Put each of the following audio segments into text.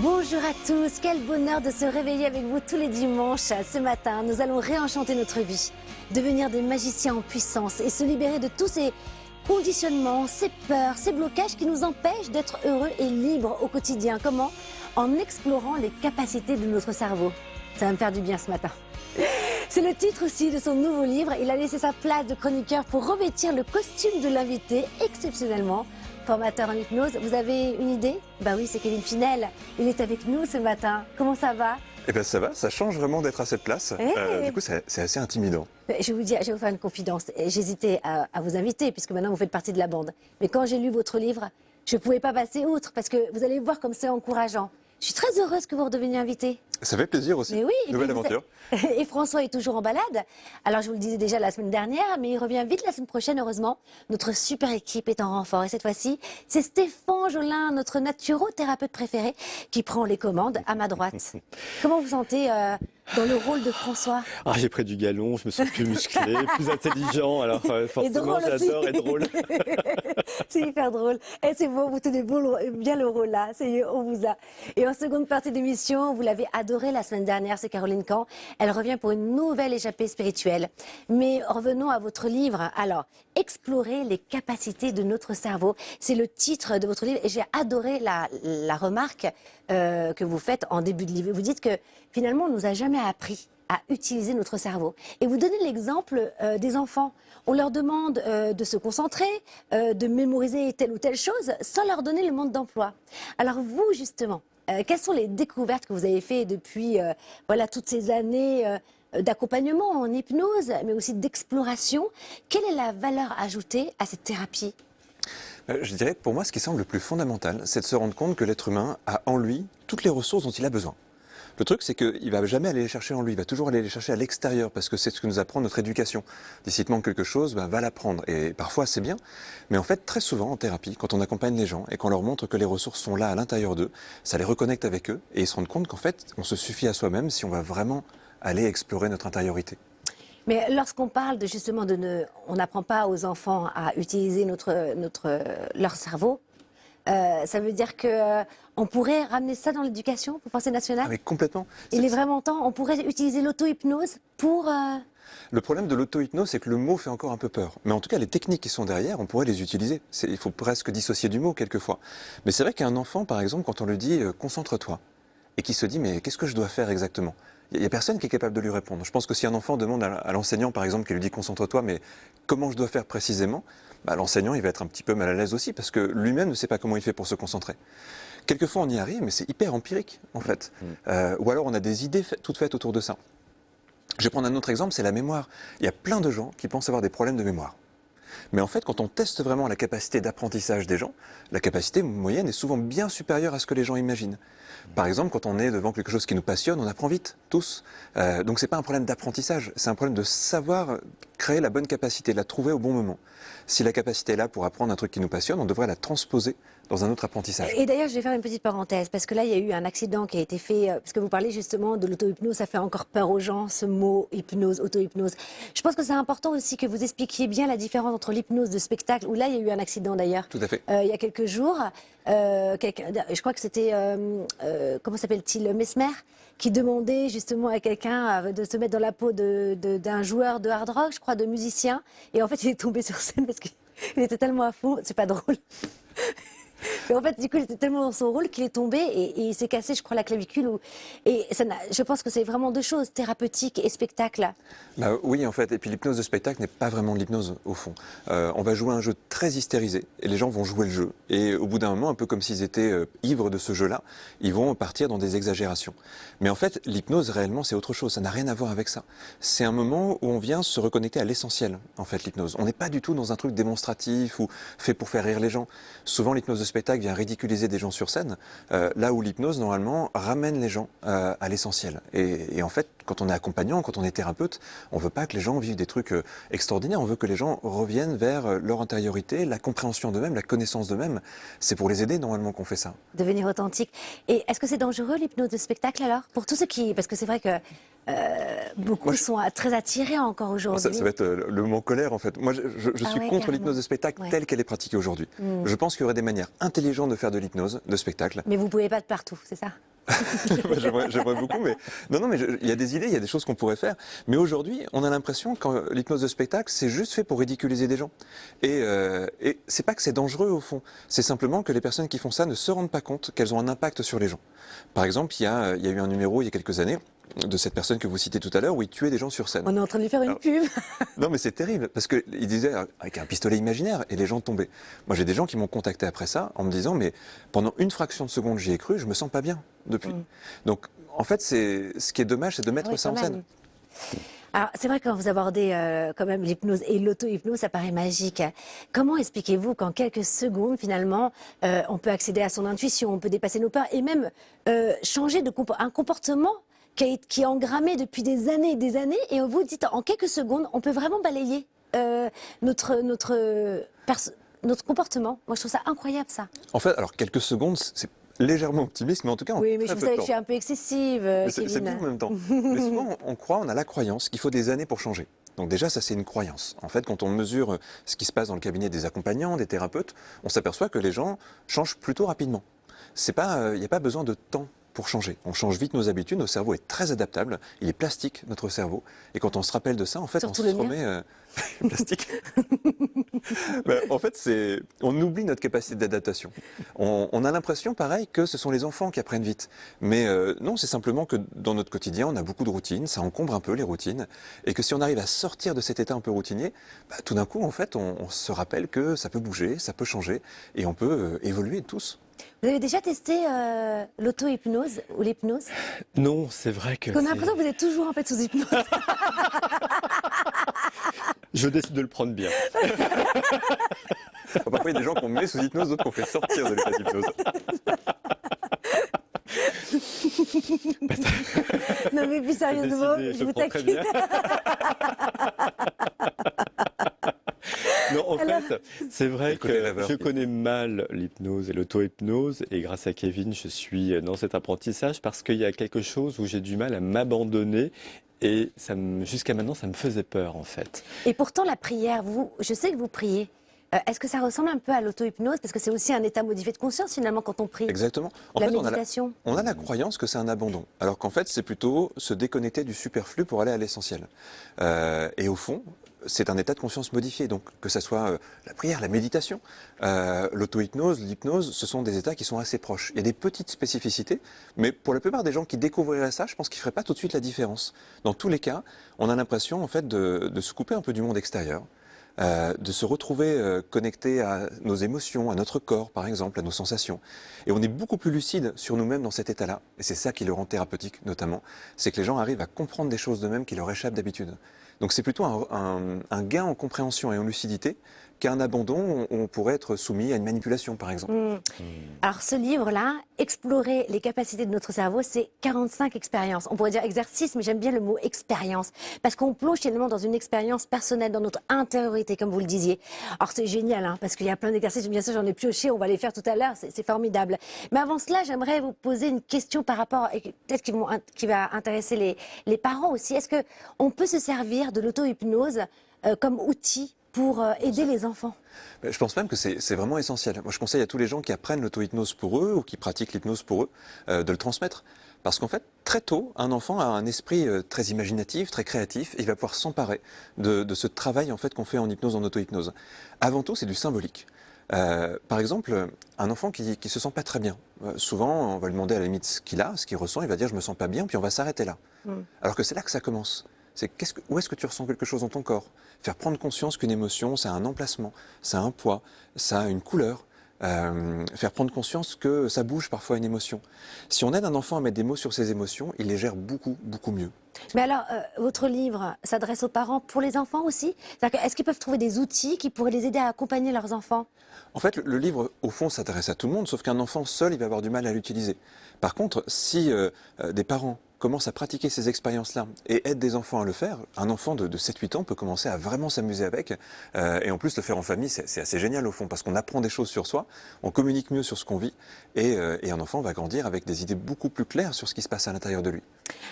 Bonjour à tous, quel bonheur de se réveiller avec vous tous les dimanches. Ce matin, nous allons réenchanter notre vie, devenir des magiciens en puissance et se libérer de tous ces conditionnements, ces peurs, ces blocages qui nous empêchent d'être heureux et libres au quotidien. Comment? En explorant les capacités de notre cerveau. Ça va me faire du bien ce matin. C'est le titre aussi de son nouveau livre. Il a laissé sa place de chroniqueur pour revêtir le costume de l'invité exceptionnellement. Formateur en hypnose, vous avez une idée? Bah oui, c'est Kevin Finel. Il est avec nous ce matin. Comment ça va? Eh bien ça va, ça change vraiment d'être à cette place. Du coup, c'est assez intimidant. Je vais vous faire une confidence. J'hésitais à vous inviter puisque maintenant vous faites partie de la bande. Mais quand j'ai lu votre livre, je ne pouvais pas passer outre parce que vous allez voir comme c'est encourageant. Je suis très heureuse que vous redeveniez invité. Ça fait plaisir aussi. Mais oui, nouvelle aventure. Et François est toujours en balade. Alors je vous le disais déjà la semaine dernière, mais il revient vite la semaine prochaine, heureusement. Notre super équipe est en renfort. Et cette fois-ci, c'est Stéphane Jolin, notre naturothérapeute préféré, qui prend les commandes à ma droite. Comment vous sentez dans le rôle de François? J'ai pris du galon, je me sens plus musclé, plus intelligent, alors forcément j'adore être drôle. C'est hyper drôle. Et c'est beau, vous tenez bien le rôle là, on vous a. Et en seconde partie d'émission, vous l'avez adoré la semaine dernière, c'est Caroline Camp. Elle revient pour une nouvelle échappée spirituelle. Mais revenons à votre livre. Alors, explorer les capacités de notre cerveau. C'est le titre de votre livre et j'ai adoré la remarque que vous faites en début de livre. Vous dites que finalement, on nous a jamais appris à utiliser notre cerveau. Et vous donnez l'exemple des enfants. On leur demande de se concentrer, de mémoriser telle ou telle chose, sans leur donner le monde d'emploi. Alors vous, justement, quelles sont les découvertes que vous avez faites depuis voilà, toutes ces années d'accompagnement en hypnose, mais aussi d'exploration? Quelle est la valeur ajoutée à cette thérapie? Je dirais que pour moi, ce qui semble le plus fondamental, c'est de se rendre compte que l'être humain a en lui toutes les ressources dont il a besoin. Le truc, c'est qu'il ne va jamais aller les chercher en lui, il va toujours aller les chercher à l'extérieur, parce que c'est ce que nous apprend notre éducation. D'ici te manque quelque chose, va l'apprendre. Et parfois, c'est bien. Mais en fait, très souvent, en thérapie, quand on accompagne les gens et qu'on leur montre que les ressources sont là à l'intérieur d'eux, ça les reconnecte avec eux et ils se rendent compte qu'en fait, on se suffit à soi-même si on va vraiment aller explorer notre intériorité. Mais lorsqu'on parle de justement on n'apprend pas aux enfants à utiliser leur cerveau, ça veut dire que on pourrait ramener ça dans l'éducation, vous pensez nationale? Ah mais complètement. Il est vraiment temps, on pourrait utiliser l'auto-hypnose pour... Le problème de l'auto-hypnose, c'est que le mot fait encore un peu peur. Mais en tout cas, les techniques qui sont derrière, on pourrait les utiliser. Il faut presque dissocier du mot quelquefois. Mais c'est vrai qu'un enfant, par exemple, quand on lui dit concentre-toi, et qu'il se dit mais qu'est-ce que je dois faire exactement? Il n'y a personne qui est capable de lui répondre. Je pense que si un enfant demande à l'enseignant, par exemple, qui lui dit concentre-toi, mais comment je dois faire précisément, l'enseignant, il va être un petit peu mal à l'aise aussi, parce que lui-même ne sait pas comment il fait pour se concentrer. Quelquefois, on y arrive, mais c'est hyper empirique, en fait. Ou alors, on a des idées toutes faites autour de ça. Je vais prendre un autre exemple, c'est la mémoire. Il y a plein de gens qui pensent avoir des problèmes de mémoire. Mais en fait, quand on teste vraiment la capacité d'apprentissage des gens, la capacité moyenne est souvent bien supérieure à ce que les gens imaginent. Par exemple, quand on est devant quelque chose qui nous passionne, on apprend vite, tous. Donc c'est pas un problème d'apprentissage, c'est un problème de savoir créer la bonne capacité, de la trouver au bon moment. Si la capacité est là pour apprendre un truc qui nous passionne, on devrait la transposer dans un autre apprentissage. Et d'ailleurs, je vais faire une petite parenthèse, parce que là, il y a eu un accident qui a été fait, parce que vous parlez justement de l'auto-hypnose, ça fait encore peur aux gens, ce mot hypnose, auto-hypnose. Je pense que c'est important aussi que vous expliquiez bien la différence entre l'hypnose de spectacle, où là, il y a eu un accident d'ailleurs. Tout à fait. Il y a quelques jours, je crois que c'était, comment s'appelle-t-il, Mesmer, qui demandait justement à quelqu'un de se mettre dans la peau d'un joueur de hard rock, je crois, de musicien. Et en fait, il est tombé sur scène parce qu'il était tellement à fond, c'est pas drôle. Mais en fait, du coup, il était tellement dans son rôle qu'il est tombé et il s'est cassé, je crois, la clavicule. Et je pense que c'est vraiment deux choses, thérapeutique et spectacle. Oui, en fait. Et puis l'hypnose de spectacle n'est pas vraiment de l'hypnose, au fond. On va jouer un jeu très hystérisé et les gens vont jouer le jeu. Et au bout d'un moment, un peu comme s'ils étaient ivres de ce jeu-là, ils vont partir dans des exagérations. Mais en fait, l'hypnose, réellement, c'est autre chose. Ça n'a rien à voir avec ça. C'est un moment où on vient se reconnecter à l'essentiel, en fait, l'hypnose. On n'est pas du tout dans un truc démonstratif ou fait pour faire rire les gens. Souvent, l'hypnose de spectacle vient ridiculiser des gens sur scène, là où l'hypnose, normalement, ramène les gens à l'essentiel. Et en fait, quand on est accompagnant, quand on est thérapeute, on ne veut pas que les gens vivent des trucs extraordinaires, on veut que les gens reviennent vers leur intériorité, la compréhension d'eux-mêmes, la connaissance d'eux-mêmes. C'est pour les aider, normalement, qu'on fait ça. Devenir authentique. Et est-ce que c'est dangereux, l'hypnose de spectacle, alors? Pour tous ceux qui... Parce que c'est vrai que beaucoup sont très attirés encore aujourd'hui. Ça va être le moment colère, en fait. Moi, je suis contre l'hypnose de spectacle telle qu'elle est pratiquée aujourd'hui. Je pense qu'il y aurait des manières intelligentes de faire de l'hypnose de spectacle. Mais vous ne pouvez pas de partout, c'est ça? J'aimerais beaucoup, mais non, mais il y a des idées, il y a des choses qu'on pourrait faire. Mais aujourd'hui, on a l'impression que l'hypnose de spectacle, c'est juste fait pour ridiculiser des gens. Et c'est pas que c'est dangereux au fond. C'est simplement que les personnes qui font ça ne se rendent pas compte qu'elles ont un impact sur les gens. Par exemple, il y a eu un numéro il y a quelques années de cette personne que vous citez tout à l'heure où il tuait des gens sur scène. On est en train de lui faire une pub. Non, mais c'est terrible parce qu'il disait avec un pistolet imaginaire et les gens tombaient. Moi, j'ai des gens qui m'ont contacté après ça en me disant mais pendant une fraction de seconde j'y ai cru, je me sens pas bien depuis. Donc en fait, ce qui est dommage, c'est de mettre ça en scène. Alors, c'est vrai que quand vous abordez quand même l'hypnose et l'auto-hypnose, ça paraît magique. Comment expliquez-vous qu'en quelques secondes, finalement, on peut accéder à son intuition, on peut dépasser nos peurs et même changer un comportement qui est engrammé depuis des années, et vous dites en quelques secondes, on peut vraiment balayer notre comportement. Moi, je trouve ça incroyable, ça. En fait, alors quelques secondes, c'est légèrement optimiste, mais en tout cas, oui, mais je savais que je suis un peu excessive. C'est bien en même temps. Mais souvent, on a la croyance qu'il faut des années pour changer. Donc déjà, ça c'est une croyance. En fait, quand on mesure ce qui se passe dans le cabinet des accompagnants, des thérapeutes, on s'aperçoit que les gens changent plutôt rapidement. Il n'y a pas besoin de temps pour changer. On change vite nos habitudes, notre cerveau est très adaptable, il est plastique, notre cerveau. Et quand on se rappelle de ça, en fait, surtout on se remet... plastique. En fait, on oublie notre capacité d'adaptation. On a l'impression, pareil, que ce sont les enfants qui apprennent vite. Mais non, c'est simplement que dans notre quotidien, on a beaucoup de routines, ça encombre un peu les routines, et que si on arrive à sortir de cet état un peu routinier, tout d'un coup, en fait, on se rappelle que ça peut bouger, ça peut changer, et on peut évoluer tous. Vous avez déjà testé l'auto-hypnose ou l'hypnose? Non, c'est vrai que... On a l'impression que vous êtes toujours en fait sous hypnose. Je décide de le prendre bien. Parfois, il y a des gens qu'on met sous hypnose, d'autres qu'on fait sortir de l'état d'hypnose. Non mais plus sérieusement, je vous taquine. Non, en fait, c'est vrai que je connais mal l'hypnose et l'auto-hypnose, et grâce à Kevin, je suis dans cet apprentissage parce qu'il y a quelque chose où j'ai du mal à m'abandonner. Et jusqu'à maintenant, ça me faisait peur, en fait. Et pourtant, la prière, je sais que vous priez. Est-ce que ça ressemble un peu à l'auto-hypnose? Parce que c'est aussi un état modifié de conscience, finalement, quand on prie. Exactement. En la fait, méditation. On a la croyance que c'est un abandon. Alors qu'en fait, c'est plutôt se déconnecter du superflu pour aller à l'essentiel. Et au fond, c'est un état de conscience modifié. Donc, que ce soit la prière, la méditation, l'auto-hypnose, l'hypnose, ce sont des états qui sont assez proches. Il y a des petites spécificités, mais pour la plupart des gens qui découvriraient ça, je pense qu'ils ne feraient pas tout de suite la différence. Dans tous les cas, on a l'impression en fait de se couper un peu du monde extérieur. De se retrouver connecté à nos émotions, à notre corps par exemple, à nos sensations. Et on est beaucoup plus lucide sur nous-mêmes dans cet état-là. Et c'est ça qui le rend thérapeutique notamment, c'est que les gens arrivent à comprendre des choses d'eux-mêmes qui leur échappent d'habitude. Donc c'est plutôt un gain en compréhension et en lucidité qu'un abandon où on pourrait être soumis à une manipulation par exemple. Alors ce livre-là, Explorer les capacités de notre cerveau, c'est 45 expériences. On pourrait dire exercice, mais j'aime bien le mot expérience. Parce qu'on plonge finalement dans une expérience personnelle, dans notre intériorité, comme vous le disiez. Alors c'est génial, hein, parce qu'il y a plein d'exercices, bien sûr j'en ai pioché, on va les faire tout à l'heure, c'est formidable. Mais avant cela, j'aimerais vous poser une question par rapport, et peut-être qui va intéresser les parents aussi. Est-ce qu'on peut se servir de l'auto-hypnose comme outil pour aider les enfants? Je pense même que c'est vraiment essentiel. Moi, je conseille à tous les gens qui apprennent l'auto-hypnose pour eux ou qui pratiquent l'hypnose pour eux de le transmettre. Parce qu'en fait, très tôt, un enfant a un esprit très imaginatif, très créatif, et il va pouvoir s'emparer de ce travail en fait qu'on fait en hypnose, en auto-hypnose. Avant tout, c'est du symbolique. Par exemple, un enfant qui se sent pas très bien. Souvent, on va lui demander à la limite ce qu'il a, ce qu'il ressent, il va dire je me sens pas bien, puis on va s'arrêter là. Alors que c'est là que ça commence. C'est où est-ce que tu ressens quelque chose dans ton corps? Faire prendre conscience qu'une émotion, ça a un emplacement, ça a un poids, ça a une couleur. Faire prendre conscience que ça bouge parfois une émotion. Si on aide un enfant à mettre des mots sur ses émotions, il les gère beaucoup, beaucoup mieux. Mais alors, votre livre s'adresse aux parents pour les enfants aussi? Est-ce qu'ils peuvent trouver des outils qui pourraient les aider à accompagner leurs enfants? En fait, le livre, au fond, s'adresse à tout le monde, sauf qu'un enfant seul, il va avoir du mal à l'utiliser. Par contre, si des parents commence à pratiquer ces expériences-là et aide des enfants à le faire, un enfant de 7-8 ans peut commencer à vraiment s'amuser avec. Et en plus, le faire en famille, c'est assez génial au fond, parce qu'on apprend des choses sur soi, on communique mieux sur ce qu'on vit, et un enfant va grandir avec des idées beaucoup plus claires sur ce qui se passe à l'intérieur de lui.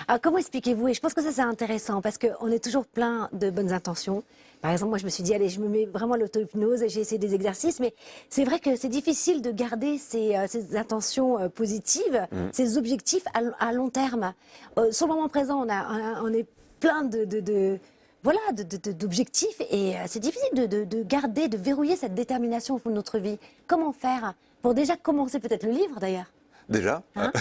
Alors, comment expliquez-vous? Et je pense que ça, c'est intéressant, parce qu'on est toujours plein de bonnes intentions. Par exemple, moi, je me suis dit, allez, je me mets vraiment à l'auto-hypnose et j'ai essayé des exercices, mais c'est vrai que c'est difficile de garder ces intentions positives, ces objectifs à long terme. Sur le moment présent, on est plein voilà, d'objectifs et c'est difficile de garder, de verrouiller cette détermination au fond de notre vie. Comment faire pour déjà commencer peut-être le livre, d'ailleurs? Déjà. Hein?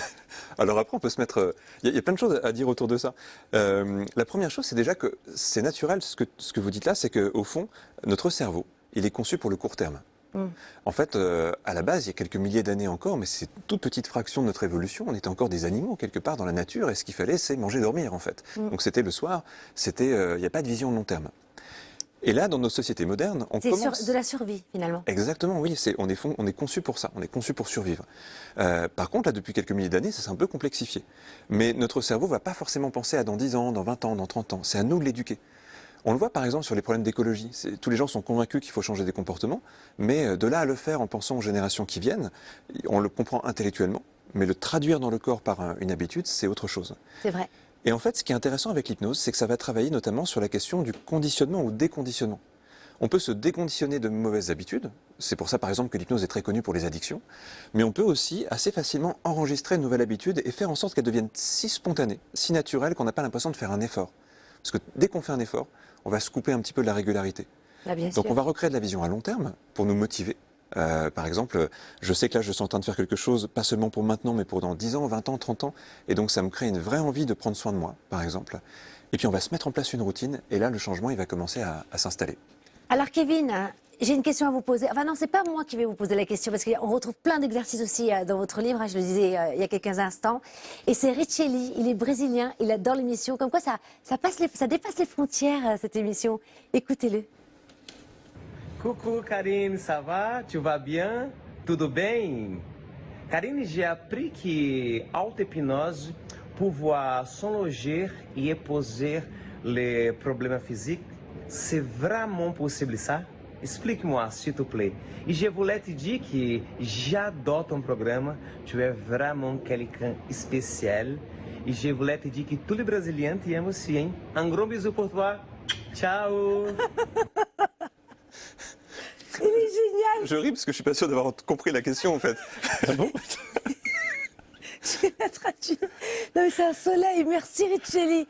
Alors après, on peut se mettre... Il y a plein de choses à dire autour de ça. La première chose, c'est déjà que c'est naturel, ce que vous dites là, c'est qu'au fond, notre cerveau, il est conçu pour le court terme. En fait, à la base, il y a quelques milliers d'années encore, mais c'est une toute petite fraction de notre évolution. On était encore des animaux quelque part dans la nature, et ce qu'il fallait, c'est manger, dormir en fait. Donc c'était le soir, il n'y a pas de vision de long terme. Et là, dans nos sociétés modernes, on commence... C'est de la survie, finalement. Exactement, oui. On est conçu pour ça. On est conçu pour survivre. Par contre, là, depuis quelques milliers d'années, ça s'est un peu complexifié. Mais notre cerveau ne va pas forcément penser à dans 10 ans, dans 20 ans, dans 30 ans. C'est à nous de l'éduquer. On le voit par exemple sur les problèmes d'écologie. Tous les gens sont convaincus qu'il faut changer des comportements, mais de là à le faire en pensant aux générations qui viennent, on le comprend intellectuellement, mais le traduire dans le corps par une habitude, c'est autre chose. C'est vrai. Et en fait, ce qui est intéressant avec l'hypnose, c'est que ça va travailler notamment sur la question du conditionnement ou déconditionnement. On peut se déconditionner de mauvaises habitudes, c'est pour ça par exemple que l'hypnose est très connue pour les addictions, mais on peut aussi assez facilement enregistrer une nouvelle habitude et faire en sorte qu'elle devienne si spontanée, si naturelle qu'on n'a pas l'impression de faire un effort. Parce que dès qu'on fait un effort, on va se couper un petit peu de la régularité. Donc on va recréer de la vision à long terme pour nous motiver. Par exemple, je sais que là je suis en train de faire quelque chose, pas seulement pour maintenant, mais pour dans 10 ans, 20 ans, 30 ans. Et donc ça me crée une vraie envie de prendre soin de moi, par exemple. Et puis on va se mettre en place une routine, et là le changement il va commencer à s'installer. Alors Kevin, j'ai une question à vous poser. Enfin non, c'est pas moi qui vais vous poser la question, parce qu'on retrouve plein d'exercices aussi dans votre livre, je le disais il y a quelques instants. Et c'est Richelli, il est brésilien, il adore l'émission. Comme quoi ça dépasse les frontières, cette émission. Écoutez-le. Coucou Karine, ça va? Tu vas bien? Tudo bem? Karine, j'ai appris qu'auto-hypnose pouvait soulager et poser les problèmes physiques. C'est vraiment possible ça? Explique-moi, s'il te plaît. Et je voulais te dire que j'adore ton programme. Tu es vraiment quelqu'un spécial. Et je voulais te dire que tous les Brésiliens t'aiment aussi, hein? Un gros bisou pour toi. Ciao! Il est génial! Je ris parce que je suis pas sûr d'avoir compris la question en fait. Ah bon? Je vais la traduire. Non mais c'est un soleil, merci Richelli.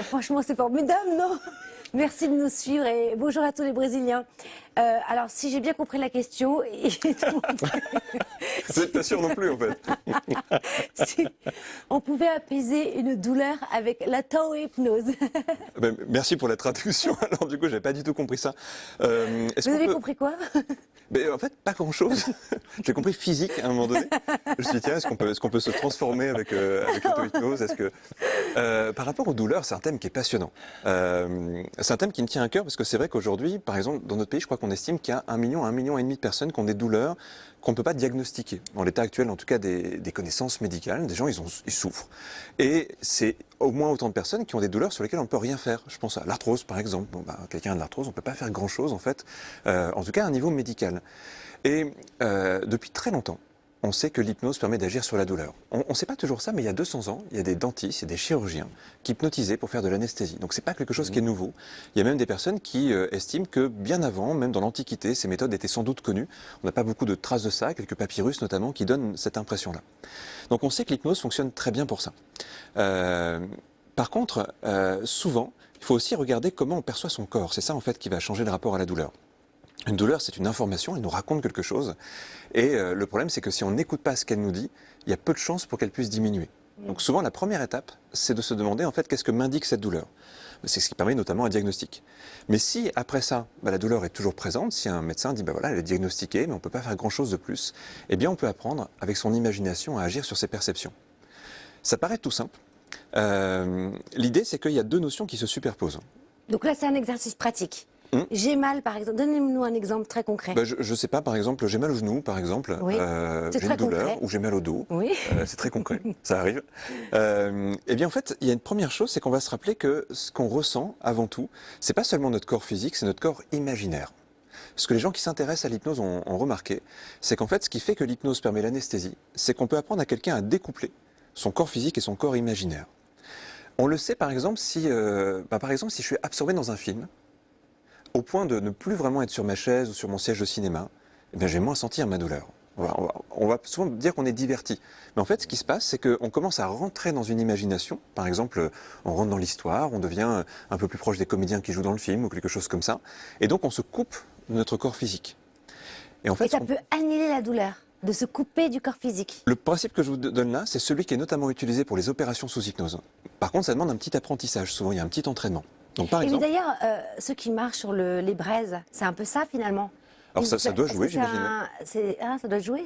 Franchement c'est formidable, non? Merci de nous suivre et bonjour à tous les Brésiliens. Alors, si j'ai bien compris la question... Vous n'êtes pas sûr non plus, en fait. Si on pouvait apaiser une douleur avec la hypnose. Ben, merci pour la traduction. Alors, du coup, je n'avais pas du tout compris ça. Vous avez compris quoi? En fait, pas grand-chose. J'ai compris physique à un moment donné. Je me suis dit, tiens, est-ce qu'on peut se transformer avec l'auto-hypnose? Par rapport aux douleurs, c'est un thème qui est passionnant. C'est un thème qui me tient à cœur parce que c'est vrai qu'aujourd'hui, par exemple, dans notre pays, je crois qu'on estime qu'il y a 1 million à 1,5 million de personnes qui ont des douleurs qu'on ne peut pas diagnostiquer. Dans l'état actuel, en tout cas, des connaissances médicales, des gens, ils souffrent. Et c'est au moins autant de personnes qui ont des douleurs sur lesquelles on ne peut rien faire. Je pense à l'arthrose, par exemple. Quelqu'un a de l'arthrose, on ne peut pas faire grand-chose, en fait, en tout cas à un niveau médical. Et depuis très longtemps, on sait que l'hypnose permet d'agir sur la douleur. On ne sait pas toujours ça, mais il y a 200 ans, il y a des dentistes, il y a des chirurgiens qui hypnotisaient pour faire de l'anesthésie. Donc c'est pas quelque chose qui est nouveau. Il y a même des personnes qui estiment que bien avant, même dans l'Antiquité, ces méthodes étaient sans doute connues. On n'a pas beaucoup de traces de ça, quelques papyrus notamment, qui donnent cette impression-là. Donc on sait que l'hypnose fonctionne très bien pour ça. Par contre, souvent, il faut aussi regarder comment on perçoit son corps. C'est ça en fait qui va changer le rapport à la douleur. Une douleur, c'est une information, elle nous raconte quelque chose. Et le problème, c'est que si on n'écoute pas ce qu'elle nous dit, il y a peu de chances pour qu'elle puisse diminuer. Donc souvent, la première étape, c'est de se demander, en fait, qu'est-ce que m'indique cette douleur? C'est ce qui permet notamment un diagnostic. Mais si, après ça, la douleur est toujours présente, si un médecin dit, voilà, elle est diagnostiquée, mais on ne peut pas faire grand-chose de plus, eh bien, on peut apprendre, avec son imagination, à agir sur ses perceptions. Ça paraît tout simple. L'idée, c'est qu'il y a 2 notions qui se superposent. Donc là, c'est un exercice pratique. J'ai mal, par exemple. Donnez-nous un exemple très concret. Bah, je ne sais pas, par exemple, j'ai mal au genou, par exemple. Oui, c'est j'ai très une douleur concret. ou j'ai mal au dos. Oui. C'est très concret, ça arrive. Eh bien, en fait, il y a une première chose, c'est qu'on va se rappeler que ce qu'on ressent avant tout, c'est pas seulement notre corps physique, c'est notre corps imaginaire. Ce que les gens qui s'intéressent à l'hypnose ont remarqué, c'est qu'en fait, ce qui fait que l'hypnose permet l'anesthésie, c'est qu'on peut apprendre à quelqu'un à découpler son corps physique et son corps imaginaire. On le sait, par exemple, si je suis absorbé dans un film, au point de ne plus vraiment être sur ma chaise ou sur mon siège de cinéma, eh bien, je vais moins sentir ma douleur. On va souvent dire qu'on est diverti. Mais en fait, ce qui se passe, c'est qu'on commence à rentrer dans une imagination. Par exemple, on rentre dans l'histoire, on devient un peu plus proche des comédiens qui jouent dans le film ou quelque chose comme ça. Et donc, on se coupe de notre corps physique. Et en fait, Et ça peut annihiler la douleur, de se couper du corps physique. le principe que je vous donne là, c'est celui qui est notamment utilisé pour les opérations sous hypnose. Par contre, ça demande un petit apprentissage. Souvent, il y a un petit entraînement. Donc, par Et mais exemple, d'ailleurs, ceux qui marchent sur les braises, c'est un peu ça finalement. alors ça doit Est-ce jouer, que j'imagine. ça doit jouer.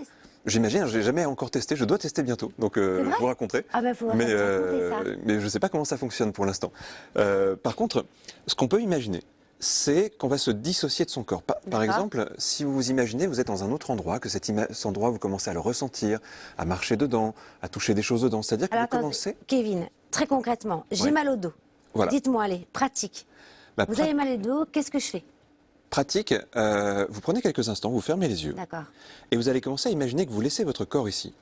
J'imagine, je n'ai jamais encore testé, je dois tester bientôt, donc je vrai vous raconterai. Ah ben, il faudrait Mais, raconter ça. mais je ne sais pas comment ça fonctionne pour l'instant. Par contre, ce qu'on peut imaginer, c'est qu'on va se dissocier de son corps. Par D'accord. exemple, si vous vous imaginez, vous êtes dans un autre endroit, que cet endroit, vous commencez à le ressentir, à marcher dedans, à toucher des choses dedans. C'est-à-dire que Alors, vous attendez, commencez... Kevin, très concrètement, j'ai Oui. mal au dos. Voilà. Dites-moi, allez, pratique. Bah, Vous avez mal au dos, qu'est-ce que je fais? pratique, vous prenez quelques instants, vous fermez les yeux, D'accord. et vous allez commencer à imaginer que vous laissez votre corps ici,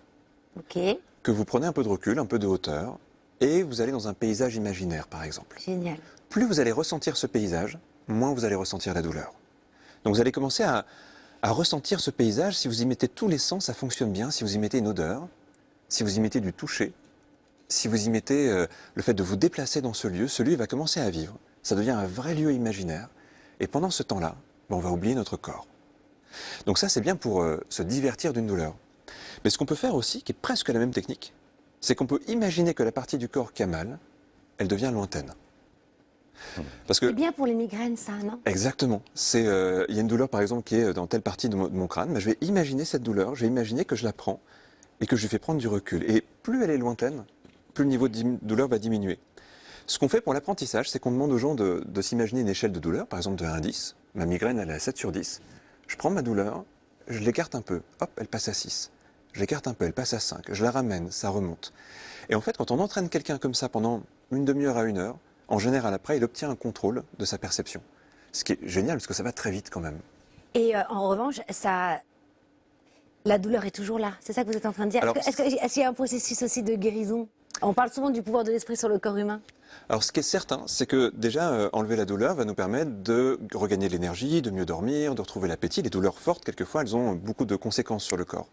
Ok, que vous prenez un peu de recul, un peu de hauteur, et vous allez dans un paysage imaginaire, par exemple. génial. Plus vous allez ressentir ce paysage, moins vous allez ressentir la douleur. Donc vous allez commencer à ressentir ce paysage. Si vous y mettez tous les sens, ça fonctionne bien. Si vous y mettez une odeur, si vous y mettez du toucher, si vous y mettez le fait de vous déplacer dans ce lieu va commencer à vivre. Ça devient un vrai lieu imaginaire. Et pendant ce temps-là, on va oublier notre corps. Donc ça, c'est bien pour se divertir d'une douleur. Mais ce qu'on peut faire aussi, qui est presque la même technique, c'est qu'on peut imaginer que la partie du corps qui a mal, elle devient lointaine. Parce que C'est bien pour les migraines, ça, non? exactement. Il y a une douleur, par exemple, qui est dans telle partie de mon crâne. Mais je vais imaginer cette douleur, je vais imaginer que je la prends et que je lui fais prendre du recul. Et plus elle est lointaine, plus le niveau de douleur va diminuer. Ce qu'on fait pour l'apprentissage, c'est qu'on demande aux gens de s'imaginer une échelle de douleur, par exemple de 1 à 10. Ma migraine, elle est à 7 sur 10. Je prends ma douleur, je l'écarte un peu, hop, elle passe à 6. Je l'écarte un peu, elle passe à 5. Je la ramène, ça remonte. Et en fait, quand on entraîne quelqu'un comme ça pendant une demi-heure à 1 heure, en général, après, il obtient un contrôle de sa perception. Ce qui est génial, parce que ça va très vite quand même. Et en revanche, la douleur est toujours là. C'est ça que vous êtes en train de dire? Alors, Est-ce qu'il y a un processus aussi de guérison? On parle souvent du pouvoir de l'esprit sur le corps humain. Alors, ce qui est certain, c'est que déjà, enlever la douleur va nous permettre de regagner de l'énergie, de mieux dormir, de retrouver l'appétit. Les douleurs fortes, quelquefois, elles ont beaucoup de conséquences sur le corps.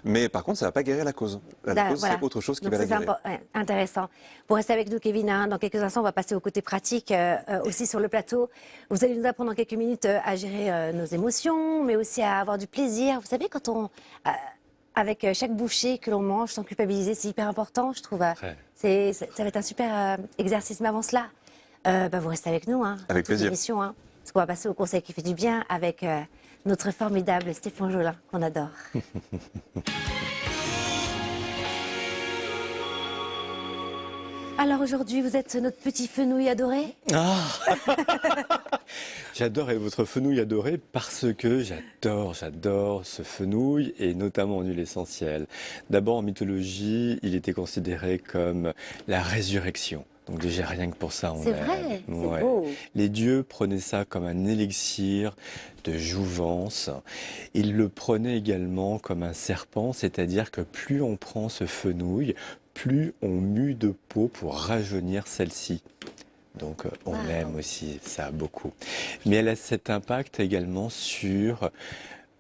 Mais par contre, ça ne va pas guérir la cause. La cause, Voilà. c'est autre chose qui Donc, va la c'est guérir. intéressant. Pour rester avec nous, Kevin, hein, dans quelques instants, on va passer au côté pratique aussi sur le plateau. Vous allez nous apprendre en quelques minutes à gérer nos émotions, mais aussi à avoir du plaisir. Vous savez, avec chaque bouchée que l'on mange sans culpabiliser, c'est hyper important, je trouve. Ça va être un super exercice. Mais avant cela, vous restez avec nous. Hein, Avec toute plaisir. l'émission, hein, parce qu'on va passer au conseil qui fait du bien avec notre formidable Stéphane Jolin, qu'on adore. Alors aujourd'hui, vous êtes notre petit fenouil adoré. Ah J'adore votre fenouil adoré parce que j'adore ce fenouil et notamment en huile essentielle. D'abord en mythologie, il était considéré comme la résurrection. Donc déjà rien que pour ça, on C'est l'aime. vrai, c'est Ouais. beau. Les dieux prenaient ça comme un élixir de jouvence. Ils le prenaient également comme un serpent, c'est-à-dire que plus on prend ce fenouil, plus on mue de peau pour rajeunir celle-ci. Donc on Wow. aime aussi ça beaucoup. Mais elle a cet impact également sur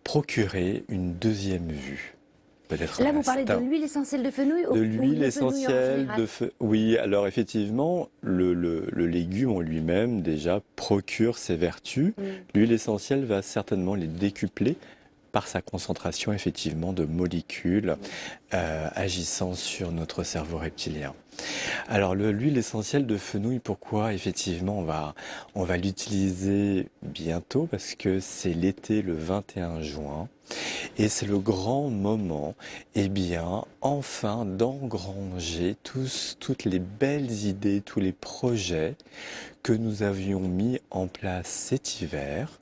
procurer une deuxième vue. Peut-être Là, un vous parlez de instinct. l'huile essentielle de fenouil ou De ou l'huile le fenouil en essentielle général? de feu. Oui, alors effectivement, le légume en lui-même déjà procure ses vertus. Mm. L'huile essentielle va certainement les décupler par sa concentration effectivement de molécules agissant sur notre cerveau reptilien. Alors l'huile essentielle de fenouil, pourquoi effectivement on va l'utiliser bientôt parce que c'est l'été le 21 juin et c'est le grand moment enfin d'engranger toutes les belles idées, tous les projets que nous avions mis en place cet hiver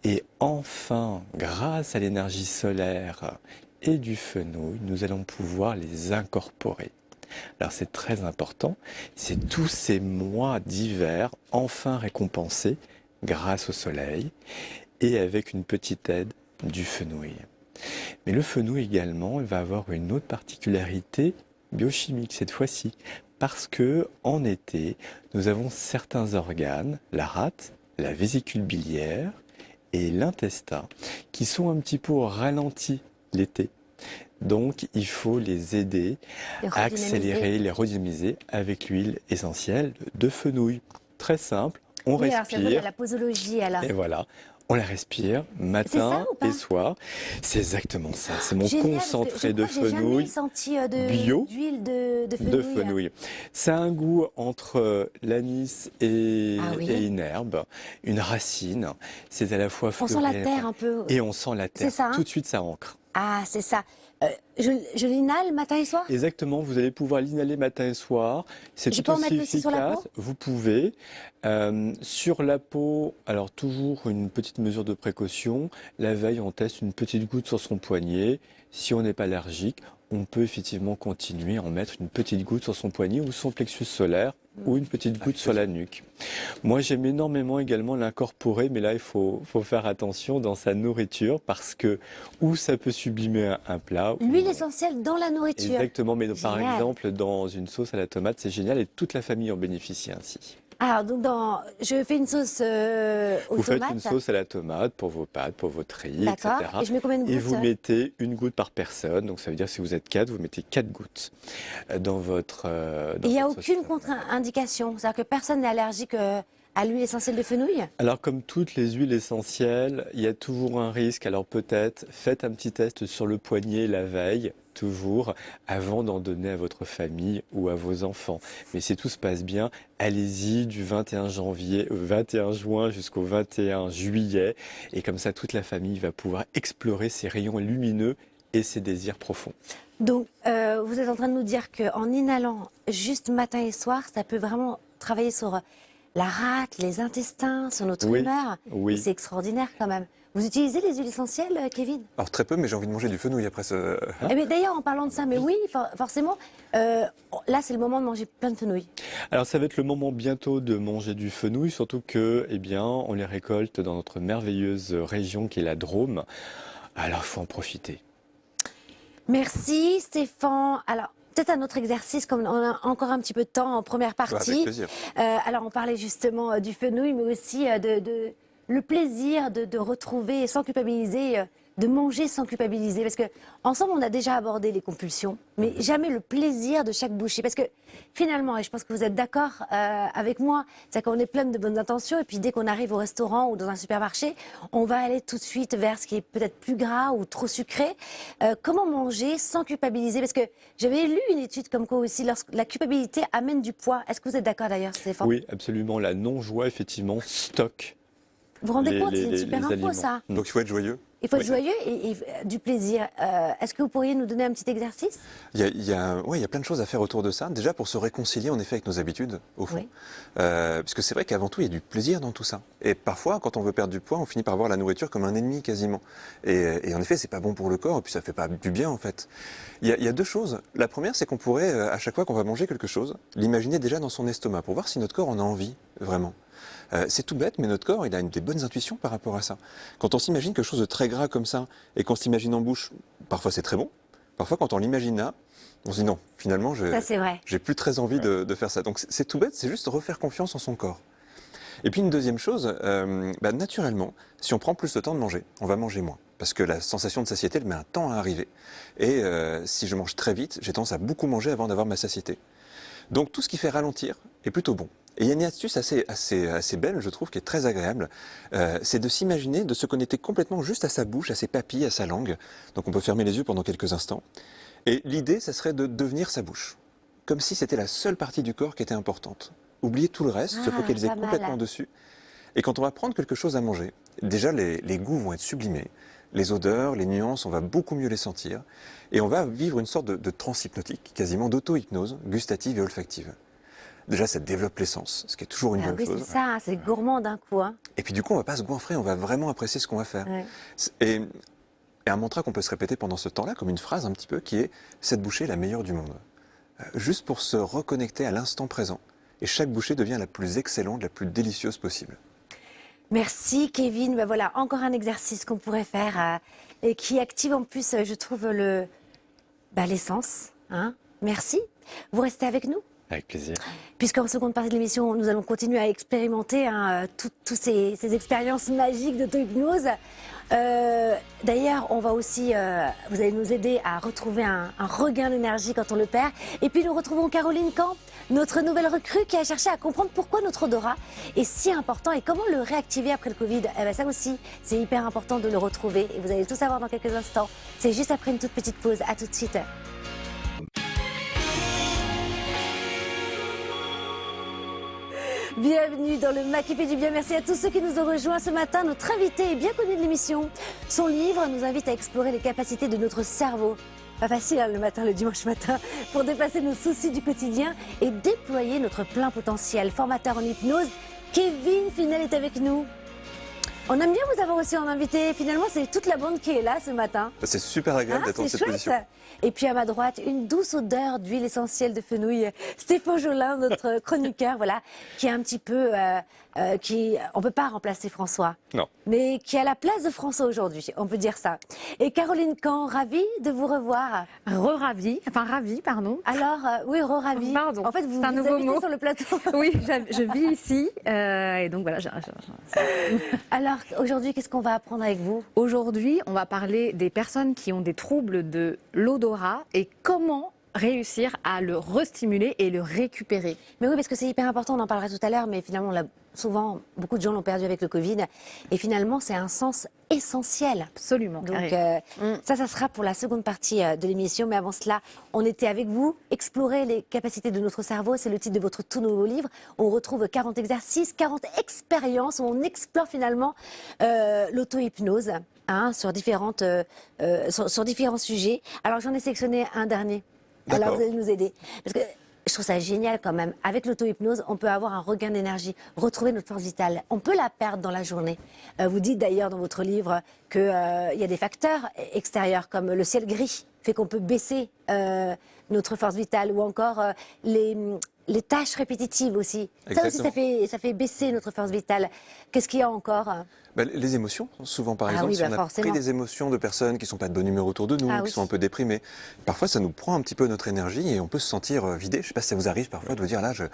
et enfin grâce à l'énergie solaire et du fenouil, nous allons pouvoir les incorporer. Alors c'est très important, c'est tous ces mois d'hiver enfin récompensés grâce au soleil et avec une petite aide du fenouil. Mais le fenouil également, il va avoir une autre particularité biochimique cette fois-ci, parce que en été, nous avons certains organes, la rate, la vésicule biliaire et l'intestin, qui sont un petit peu au ralenti l'été. Donc, il faut les aider à accélérer, les redynamiser avec l'huile essentielle de fenouil. Très simple, on respire. Alors c'est vrai, la posologie, alors. Et voilà, on la respire matin et soir. C'est exactement ça, c'est mon concentré de fenouil j'ai jamais senti d'huile de fenouil. Ça a un goût entre l'anis et une herbe, une racine. C'est à la fois on sent la terre un peu. Et on sent la terre. Ça, hein? Tout de suite, ça ancre. Ah, c'est ça. Je l'inhale matin et soir? Exactement, vous allez pouvoir l'inhaler matin et soir. C'est tout aussi efficace. Sur la peau? Vous pouvez. Sur la peau, alors toujours une petite mesure de précaution. La veille, on teste une petite goutte sur son poignet. Si on n'est pas allergique, on peut effectivement continuer à en mettre une petite goutte sur son poignet ou son plexus solaire ou une petite goutte sur la nuque. Moi, j'aime énormément également l'incorporer, mais là, il faut faire attention dans sa nourriture parce que ou ça peut sublimer un plat. L'huile essentielle dans la nourriture. Exactement, mais par exemple, dans une sauce à la tomate, c'est génial et toute la famille en bénéficie ainsi. Alors, donc je fais une sauce aux tomates. Vous faites une sauce à la tomate pour vos pâtes, pour votre riz, etc. Et je mets combien de gouttes? Et vous mettez une goutte par personne. Donc, ça veut dire que si vous êtes 4, vous mettez 4 gouttes dans votre il n'y a aucune contre-indication? C'est-à-dire que personne n'est allergique à l'huile essentielle de fenouil? Alors, comme toutes les huiles essentielles, il y a toujours un risque. Alors, peut-être, faites un petit test sur le poignet la veille, toujours, avant d'en donner à votre famille ou à vos enfants. Mais si tout se passe bien, allez-y du 21 juin jusqu'au 21 juillet. Et comme ça, toute la famille va pouvoir explorer ces rayons lumineux et ses désirs profonds. Donc, vous êtes en train de nous dire qu'en inhalant juste matin et soir, ça peut vraiment travailler sur la rate, les intestins, sur notre humeur. Oui. C'est extraordinaire quand même. Vous utilisez les huiles essentielles, Kevin? Alors très peu, mais j'ai envie de manger du fenouil après ce... D'ailleurs, en parlant de ça, mais oui, forcément, là c'est le moment de manger plein de fenouil. Alors ça va être le moment bientôt de manger du fenouil, surtout que, on les récolte dans notre merveilleuse région qui est la Drôme. Alors il faut en profiter. Merci Stéphane. Alors, peut-être un autre exercice, comme on a encore un petit peu de temps en première partie. Avec plaisir. Alors, on parlait justement du fenouil, mais aussi le plaisir de retrouver sans culpabiliser, de manger sans culpabiliser. Parce que ensemble, on a déjà abordé les compulsions, mais jamais le plaisir de chaque bouchée. Parce que finalement, et je pense que vous êtes d'accord avec moi, c'est qu'on est plein de bonnes intentions, et puis dès qu'on arrive au restaurant ou dans un supermarché, on va aller tout de suite vers ce qui est peut-être plus gras ou trop sucré. Comment manger sans culpabiliser? Parce que j'avais lu une étude comme quoi aussi, la culpabilité amène du poids. Est-ce que vous êtes d'accord d'ailleurs, Stéphane? Oui, absolument. La non-joie, effectivement, stocke. Vous vous rendez compte, c'est une super info, ça. Donc il faut être joyeux. Il faut être joyeux et du plaisir. Est-ce que vous pourriez nous donner un petit exercice? Il y a plein de choses à faire autour de ça. Déjà pour se réconcilier en effet avec nos habitudes, au fond. Parce que c'est vrai qu'avant tout, il y a du plaisir dans tout ça. Et parfois, quand on veut perdre du poids, on finit par voir la nourriture comme un ennemi quasiment. Et en effet, c'est pas bon pour le corps et puis ça fait pas du bien en fait. Il y a deux choses. La première, c'est qu'on pourrait, à chaque fois qu'on va manger quelque chose, l'imaginer déjà dans son estomac pour voir si notre corps en a envie, vraiment. C'est tout bête, mais notre corps, il a des bonnes intuitions par rapport à ça. Quand on s'imagine quelque chose de très gras comme ça, et qu'on s'imagine en bouche, parfois c'est très bon. Parfois, quand on l'imagine là, on se dit non, finalement, j'ai plus très envie de faire ça. Donc c'est tout bête, c'est juste refaire confiance en son corps. Et puis une deuxième chose, naturellement, si on prend plus de temps de manger, on va manger moins. Parce que la sensation de satiété, elle met un temps à arriver. Et si je mange très vite, j'ai tendance à beaucoup manger avant d'avoir ma satiété. Donc tout ce qui fait ralentir est plutôt bon. Et il y a une astuce assez belle, je trouve, qui est très agréable. C'est de s'imaginer, de se connecter complètement juste à sa bouche, à ses papilles, à sa langue. Donc on peut fermer les yeux pendant quelques instants. Et l'idée, ça serait de devenir sa bouche. Comme si c'était la seule partie du corps qui était importante. Oublier tout le reste, se focaliser complètement dessus. Et quand on va prendre quelque chose à manger, déjà les goûts vont être sublimés. Les odeurs, les nuances, on va beaucoup mieux les sentir. Et on va vivre une sorte de transe hypnotique, quasiment d'auto-hypnose, gustative et olfactive. Déjà, ça développe les sens, ce qui est toujours une bonne chose. C'est ça, c'est gourmand d'un coup. Hein. Et puis du coup, on ne va pas se goinfrer, on va vraiment apprécier ce qu'on va faire. Ouais. Et un mantra qu'on peut se répéter pendant ce temps-là, comme une phrase un petit peu, qui est « cette bouchée est la meilleure du monde ». Juste pour se reconnecter à l'instant présent. Et chaque bouchée devient la plus excellente, la plus délicieuse possible. Merci Kevin. Ben voilà, encore un exercice qu'on pourrait faire et qui active en plus, je trouve, l'essence. Hein. Merci. Vous restez avec nous ? Avec plaisir. Puisqu'en seconde partie de l'émission, nous allons continuer à expérimenter toutes ces expériences magiques d'auto-hypnose. D'ailleurs, on va aussi, vous allez nous aider à retrouver un regain d'énergie quand on le perd. Et puis nous retrouvons Caroline Camp, notre nouvelle recrue qui a cherché à comprendre pourquoi notre odorat est si important et comment le réactiver après le Covid. Eh ben ça aussi, c'est hyper important de le retrouver. Et vous allez tout savoir dans quelques instants. C'est juste après une toute petite pause. À tout de suite. Bienvenue dans le MAC qui fait du bien. Merci à tous ceux qui nous ont rejoints ce matin. Notre invité est bien connu de l'émission. Son livre nous invite à explorer les capacités de notre cerveau. Pas facile hein, le matin, le dimanche matin, pour dépasser nos soucis du quotidien et déployer notre plein potentiel. Formateur en hypnose, Kevin Finel est avec nous. On aime bien vous avoir aussi en invité. Finalement, c'est toute la bande qui est là ce matin. C'est super agréable d'être dans cette position. Et puis à ma droite, une douce odeur d'huile essentielle de fenouil. Stéphane Jolin, notre chroniqueur, voilà, qui est un petit peu... on ne peut pas remplacer François. Non. Mais qui a la place de François aujourd'hui, on peut dire ça. Et Caroline Camp, ravie de vous revoir. Ravie, pardon. Alors, oui, ravie. Pardon, en fait, vous c'est un nouveau habitez mot sur le plateau. Oui, je vis ici et donc voilà. Alors, aujourd'hui, qu'est-ce qu'on va apprendre avec vous? Aujourd'hui, on va parler des personnes qui ont des troubles de l'odorat et comment réussir à le restimuler et le récupérer. Mais oui, parce que c'est hyper important, on en parlera tout à l'heure, mais finalement, souvent, beaucoup de gens l'ont perdu avec le Covid. Et finalement, c'est un sens essentiel. Absolument. Donc, ça sera pour la seconde partie de l'émission. Mais avant cela, on était avec vous. Explorer les capacités de notre cerveau, c'est le titre de votre tout nouveau livre. On retrouve 40 exercices, 40 expériences où on explore finalement l'auto-hypnose sur différents sujets. Alors, j'en ai sélectionné un dernier. Alors, vous allez nous aider. Parce que je trouve ça génial quand même. Avec l'auto-hypnose, on peut avoir un regain d'énergie, retrouver notre force vitale. On peut la perdre dans la journée. Vous dites d'ailleurs dans votre livre qu'il y a des facteurs extérieurs comme le ciel gris, fait qu'on peut baisser notre force vitale, ou encore les tâches répétitives aussi. Exactement. Ça aussi, ça fait baisser notre force vitale. Qu'est-ce qu'il y a encore? Les émotions, souvent par exemple, oui, si on a forcément. pris des émotions de personnes qui ne sont pas de bonne humeur autour de nous, qui sont un peu déprimées, parfois ça nous prend un petit peu notre énergie et on peut se sentir vidé. Je ne sais pas si ça vous arrive parfois de vous dire là, je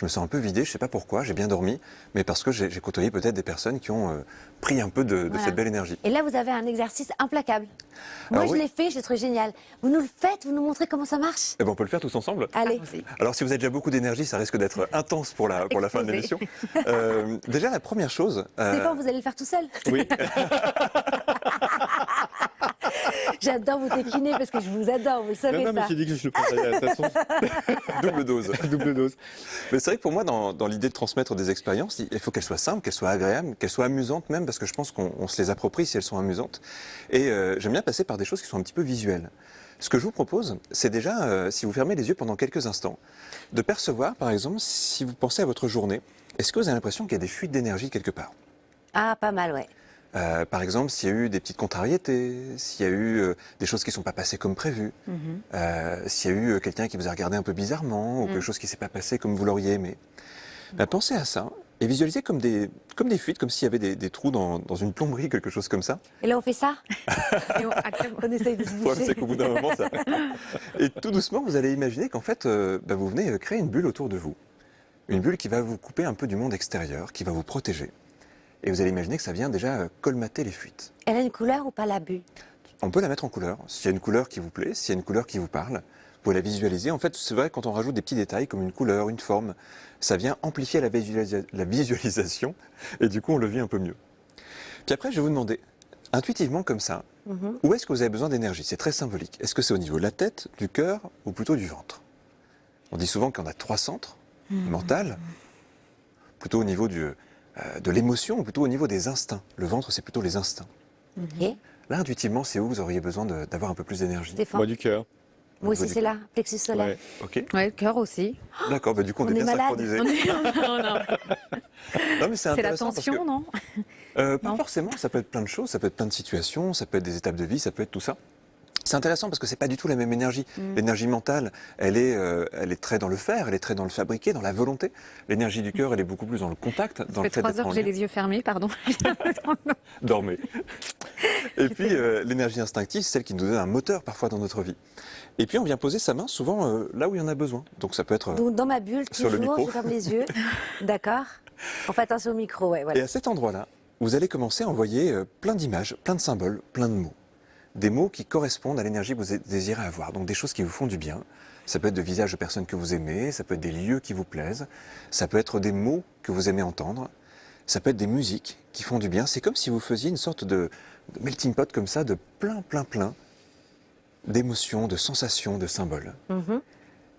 me sens un peu vidé, je ne sais pas pourquoi, j'ai bien dormi, mais parce que j'ai côtoyé peut-être des personnes qui ont pris un peu de cette belle énergie. Et là, vous avez un exercice implacable. Moi, je l'ai fait, je l'ai trouvé génial. Vous nous le faites, vous nous montrez comment ça marche? Eh ben, on peut le faire tous ensemble. Allez. Alors, si vous avez déjà beaucoup d'énergie, ça risque d'être intense pour la fin de l'émission. Déjà, la première chose... Stéphane, vous allez le faire tout seul? Oui. J'adore vous taquiner parce que je vous adore, vous le savez. Non, mais j'ai dit que je le prendrais de toute façon. Double dose. Double dose. Mais c'est vrai que pour moi, dans l'idée de transmettre des expériences, il faut qu'elles soient simples, qu'elles soient agréables, qu'elles soient amusantes même, parce que je pense qu'on se les approprie si elles sont amusantes. Et j'aime bien passer par des choses qui sont un petit peu visuelles. Ce que je vous propose, c'est déjà, si vous fermez les yeux pendant quelques instants, de percevoir, par exemple, si vous pensez à votre journée, est-ce que vous avez l'impression qu'il y a des fuites d'énergie quelque part? Ah, pas mal, ouais. Par exemple, s'il y a eu des petites contrariétés, s'il y a eu des choses qui ne sont pas passées comme prévu, s'il y a eu quelqu'un qui vous a regardé un peu bizarrement, ou quelque chose qui ne s'est pas passé comme vous l'auriez aimé, pensez à ça et visualisez comme des fuites, comme s'il y avait des trous dans une plomberie, quelque chose comme ça. Et là, on fait ça? Et on essaye de se Le bouger. problème, c'est qu'au bout d'un moment, ça... Et tout doucement, vous allez imaginer qu'en fait, vous venez créer une bulle autour de vous. Une bulle qui va vous couper un peu du monde extérieur, qui va vous protéger. Et vous allez imaginer que ça vient déjà colmater les fuites. Elle a une couleur ou pas, la bulle? On peut la mettre en couleur. S'il y a une couleur qui vous plaît, s'il y a une couleur qui vous parle, Vous pouvez la visualiser. En fait, c'est vrai, quand on rajoute des petits détails comme une couleur, une forme, ça vient amplifier la visualisation et du coup, on le vit un peu mieux. Puis après, je vais vous demander, intuitivement comme ça, où est-ce que vous avez besoin d'énergie? C'est très symbolique. Est-ce que c'est au niveau de la tête, du cœur ou plutôt du ventre? On dit souvent qu'on a 3 centres mentaux, plutôt au niveau de l'émotion ou plutôt au niveau des instincts. Le ventre, c'est plutôt les instincts. Ok. Là, intuitivement, c'est où vous auriez besoin d'avoir un peu plus d'énergie? Stéphane. Moi, du cœur. Moi aussi, c'est là, plexus solaire. Ouais. Ok. Ouais, le cœur aussi. D'accord, bah, du coup, on, On est est bien malade. synchronisés. Non, non. Non, mais c'est C'est la intéressant parce tension, que, non? pas Non. forcément, ça peut être plein de choses, ça peut être plein de situations, ça peut être des étapes de vie, ça peut être tout ça. C'est intéressant parce que c'est pas du tout la même énergie. L'énergie mentale, elle est très dans le faire, elle est très dans le fabriquer, dans la volonté. L'énergie du cœur, elle est beaucoup plus dans le contact, dans Ça le fait fait 3 d'être heures en que j'ai lien. les yeux fermés, pardon. Dormez. Et puis l'énergie instinctive, c'est celle qui nous donne un moteur parfois dans notre vie. Et puis on vient poser sa main souvent là où il y en a besoin. Donc ça peut être. Donc dans ma bulle, Sur le toujours, micro. je ferme les yeux. D'accord. On fait attention au micro, ouais, voilà. Et à cet endroit-là, vous allez commencer à envoyer plein d'images, plein de symboles, plein de mots. Des mots qui correspondent à l'énergie que vous désirez avoir. Donc des choses qui vous font du bien. Ça peut être de visages de personnes que vous aimez, ça peut être des lieux qui vous plaisent, ça peut être des mots que vous aimez entendre, ça peut être des musiques qui font du bien. C'est comme si vous faisiez une sorte de melting pot comme ça, de plein d'émotions, de sensations, de symboles.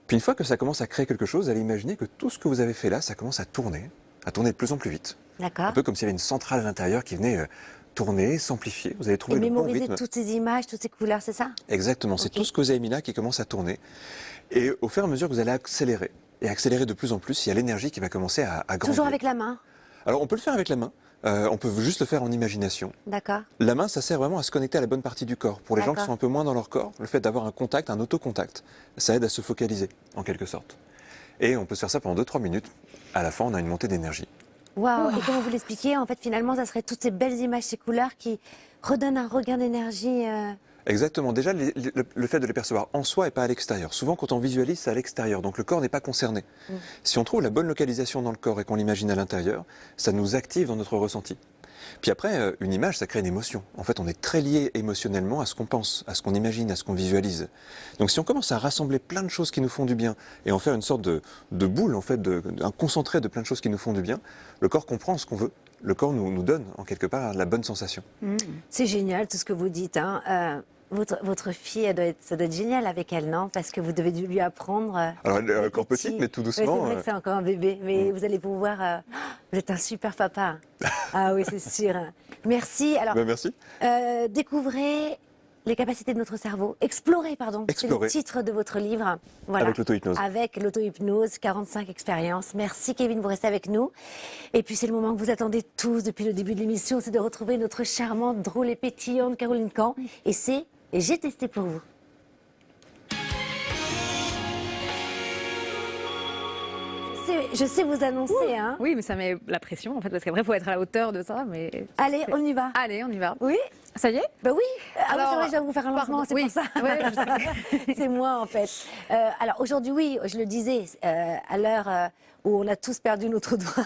Puis une fois que ça commence à créer quelque chose, vous allez imaginer que tout ce que vous avez fait là, ça commence à tourner de plus en plus vite. D'accord. Un peu comme s'il y avait une centrale à l'intérieur qui venait tourner, s'amplifier. Vous allez Et trouver le bon mémoriser rythme. toutes ces images, toutes ces couleurs, c'est ça? Exactement, c'est Ok. tout ce que vous avez mis là qui commence à tourner. Et au fur et à mesure que vous allez accélérer, et accélérer de plus en plus, il y a l'énergie qui va commencer à grandir. Toujours avec la main? Alors on peut le faire avec la main, on peut juste le faire en imagination. D'accord. La main, ça sert vraiment à se connecter à la bonne partie du corps. Pour les gens qui D'accord. sont un peu moins dans leur corps, le fait d'avoir un contact, un autocontact, ça aide à se focaliser, en quelque sorte. Et on peut se faire ça pendant 2-3 minutes. À la fin, on a une montée d'énergie. Waouh. Et comment vous l'expliquez? En fait, finalement, ça serait toutes ces belles images, ces couleurs qui redonnent un regain d'énergie. Exactement. Déjà, le fait de les percevoir en soi et pas à l'extérieur. Souvent, quand on visualise, c'est à l'extérieur. Donc, le corps n'est pas concerné. Si on trouve la bonne localisation dans le corps et qu'on l'imagine à l'intérieur, ça nous active dans notre ressenti. Puis après, une image, ça crée une émotion. En fait, on est très lié émotionnellement à ce qu'on pense, à ce qu'on imagine, à ce qu'on visualise. Donc, si on commence à rassembler plein de choses qui nous font du bien et en faire une sorte de boule, en fait, un concentré de plein de choses qui nous font du bien, le corps comprend ce qu'on veut. Le corps nous donne, en quelque part, la bonne sensation. C'est génial tout ce que vous dites, hein. Votre fille, ça doit être génial avec elle, non? Parce que vous devez dû lui apprendre. Alors, elle est encore petit. petite, mais tout Oui, doucement. c'est vrai que c'est encore un bébé, mais vous allez pouvoir. Vous êtes un super papa. Ah oui, c'est sûr. Merci. Alors, Ben, merci. découvrez les capacités de notre cerveau. Explorez, pardon. Explorer. C'est le titre de votre livre. Voilà. Avec l'auto-hypnose. Avec l'auto-hypnose, 45 expériences. Merci Kevin, vous restez avec nous. Et puis c'est le moment que vous attendez tous depuis le début de l'émission, c'est de retrouver notre charmante, drôle et pétillante Caroline Camp. Et c'est J'ai testé pour vous. Je sais vous annoncer, hein. Oui, mais ça met la pression, en fait, parce qu'après, il faut être à la hauteur de ça. Mais Allez, on y va. Allez, on y va. Oui? Ça y est? Ben oui. Ah oui, Alors, c'est vrai, je dois vous faire un lancement, c'est oui. pour ça. Ouais, je sais. C'est moi, en fait. Alors aujourd'hui, oui, je le disais, à l'heure où on a tous perdu notre doigt,